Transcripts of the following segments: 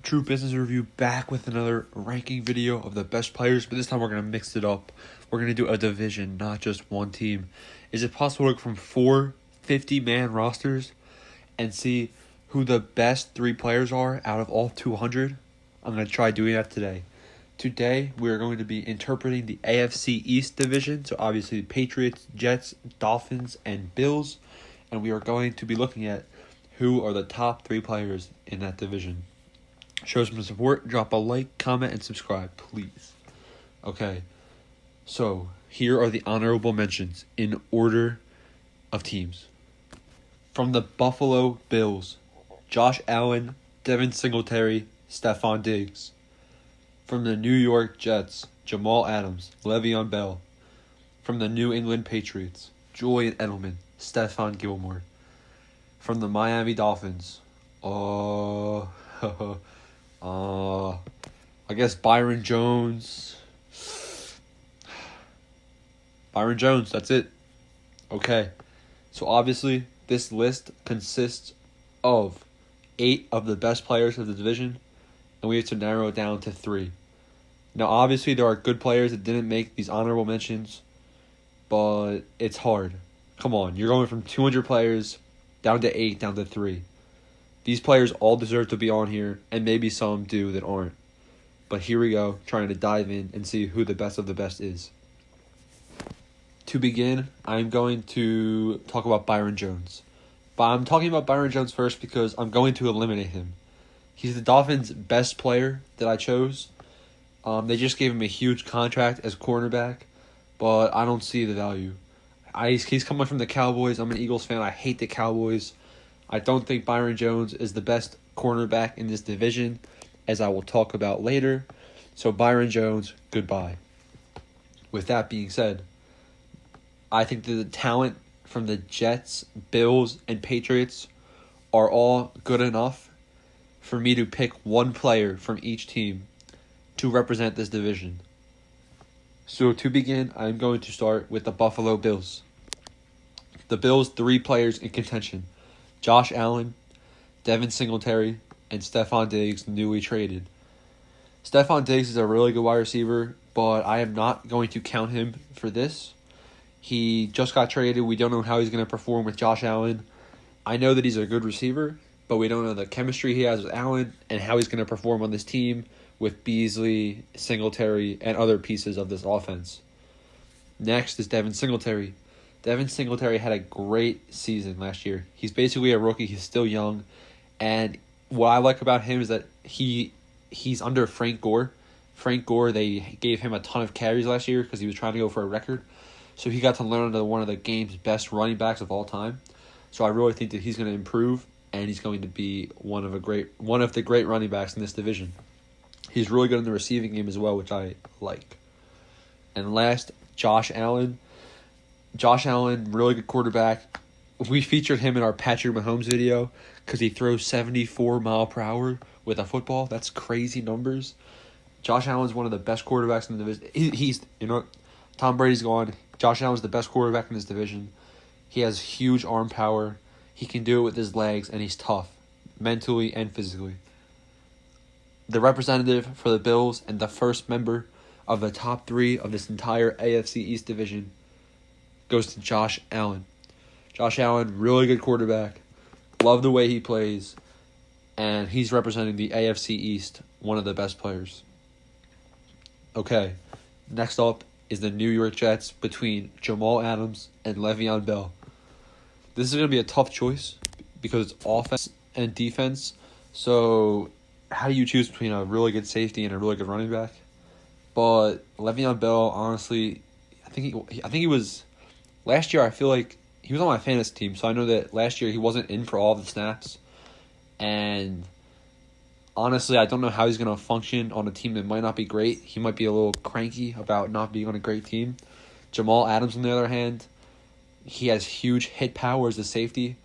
True Business Review back with another ranking video of the best players, but this time we're going to mix it up. We're going to do a division, not just one team. Is it possible to look from 4 50-man rosters and see who the best 3 players are out of all 200? I'm going to try doing that today. Today, we're going to be interpreting the AFC East division, so obviously Patriots, Jets, Dolphins, and Bills, and we are going to be looking at who are the top 3 players in that division. Show some support, drop a like, comment, and subscribe, please. Okay, so here are the honorable mentions in order of teams. From the Buffalo Bills, Josh Allen, Devin Singletary, Stephon Diggs. From the New York Jets, Jamal Adams, Le'Veon Bell. From the New England Patriots, Julian Edelman, Stephon Gilmore. From the Miami Dolphins, I guess Byron Jones. Byron Jones, that's it. Okay. So obviously, this list consists of 8 of the best players of the division, and we have to narrow it down to 3. Now, obviously, there are good players that didn't make these honorable mentions, but it's hard. Come on, you're going from 200 players down to 8, down to 3. These players all deserve to be on here, and maybe some do that aren't. But here we go, trying to dive in and see who the best of the best is. To begin, I'm going to talk about Byron Jones. But I'm talking about Byron Jones first because I'm going to eliminate him. He's the Dolphins' best player that I chose. They just gave him a huge contract as cornerback, but I don't see the value. He's coming from the Cowboys. I'm an Eagles fan. I hate the Cowboys. I don't think Byron Jones is the best cornerback in this division, as I will talk about later. So Byron Jones, goodbye. With that being said, I think that the talent from the Jets, Bills, and Patriots are all good enough for me to pick one player from each team to represent this division. So to begin, I'm going to start with the Buffalo Bills. The Bills' 3 players in contention: Josh Allen, Devin Singletary, and Stephon Diggs, newly traded. Stephon Diggs is a really good wide receiver, but I am not going to count him for this. He just got traded. We don't know how he's going to perform with Josh Allen. I know that he's a good receiver, but we don't know the chemistry he has with Allen and how he's going to perform on this team with Beasley, Singletary, and other pieces of this offense. Next is Devin Singletary. Devin Singletary had a great season last year. He's basically a rookie. He's still young. And what I like about him is that he's under Frank Gore. Frank Gore, they gave him a ton of carries last year because he was trying to go for a record. So he got to learn under one of the game's best running backs of all time. So I really think that he's going to improve, and he's going to be one of the great running backs in this division. He's really good in the receiving game as well, which I like. And last, Josh Allen. Josh Allen, really good quarterback. We featured him in our Patrick Mahomes video because he throws 74 mile per hour with a football. That's crazy numbers. Josh Allen's one of the best quarterbacks in the division. Tom Brady's gone. Josh Allen's the best quarterback in this division. He has huge arm power. He can do it with his legs, and he's tough, mentally and physically. The representative for the Bills and the first member of the top 3 of this entire AFC East division goes to Josh Allen. Josh Allen, really good quarterback. Love the way he plays. And he's representing the AFC East, one of the best players. Okay, next up is the New York Jets between Jamal Adams and Le'Veon Bell. This is going to be a tough choice because it's offense and defense. So how do you choose between a really good safety and a really good running back? But Le'Veon Bell, honestly, I think he was last year. I feel like he was on my fantasy team, so I know that last year he wasn't in for all the snaps. And honestly, I don't know how he's going to function on a team that might not be great. He might be a little cranky about not being on a great team. Jamal Adams, on the other hand, he has huge hit power as a safety,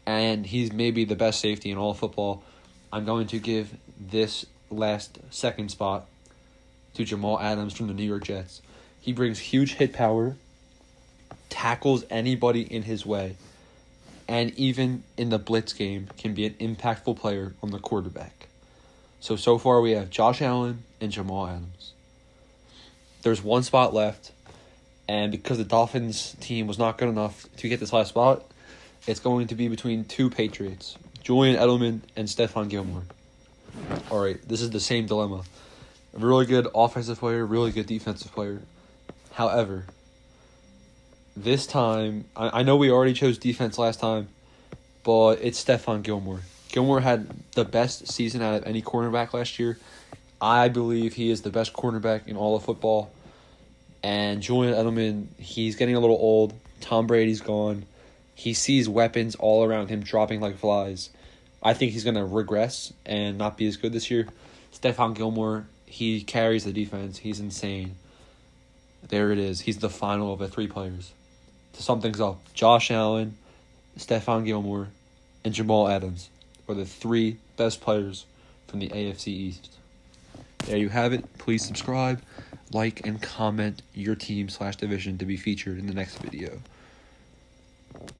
and he's maybe the best safety in all of football. I'm going to give this last second spot to Jamal Adams from the New York Jets. He brings huge hit power, tackles anybody in his way, and even in the blitz game can be an impactful player on the quarterback. So far we have Josh Allen and Jamal Adams. There's one spot left, and because the Dolphins team was not good enough to get this last spot, it's going to be between two Patriots, Julian Edelman and Stephon Gilmore. All right, this is the same dilemma. A really good offensive player, really good defensive player. However, this time, I know we already chose defense last time, but it's Stephon Gilmore. Gilmore had the best season out of any cornerback last year. I believe he is the best cornerback in all of football. And Julian Edelman, he's getting a little old. Tom Brady's gone. He sees weapons all around him dropping like flies. I think he's going to regress and not be as good this year. Stephon Gilmore, he carries the defense. He's insane. There it is. He's the final of the three players. To sum things up, Josh Allen, Stephon Gilmore, and Jamal Adams are the three best players from the AFC East. There you have it. Please subscribe, like, and comment your team/division to be featured in the next video.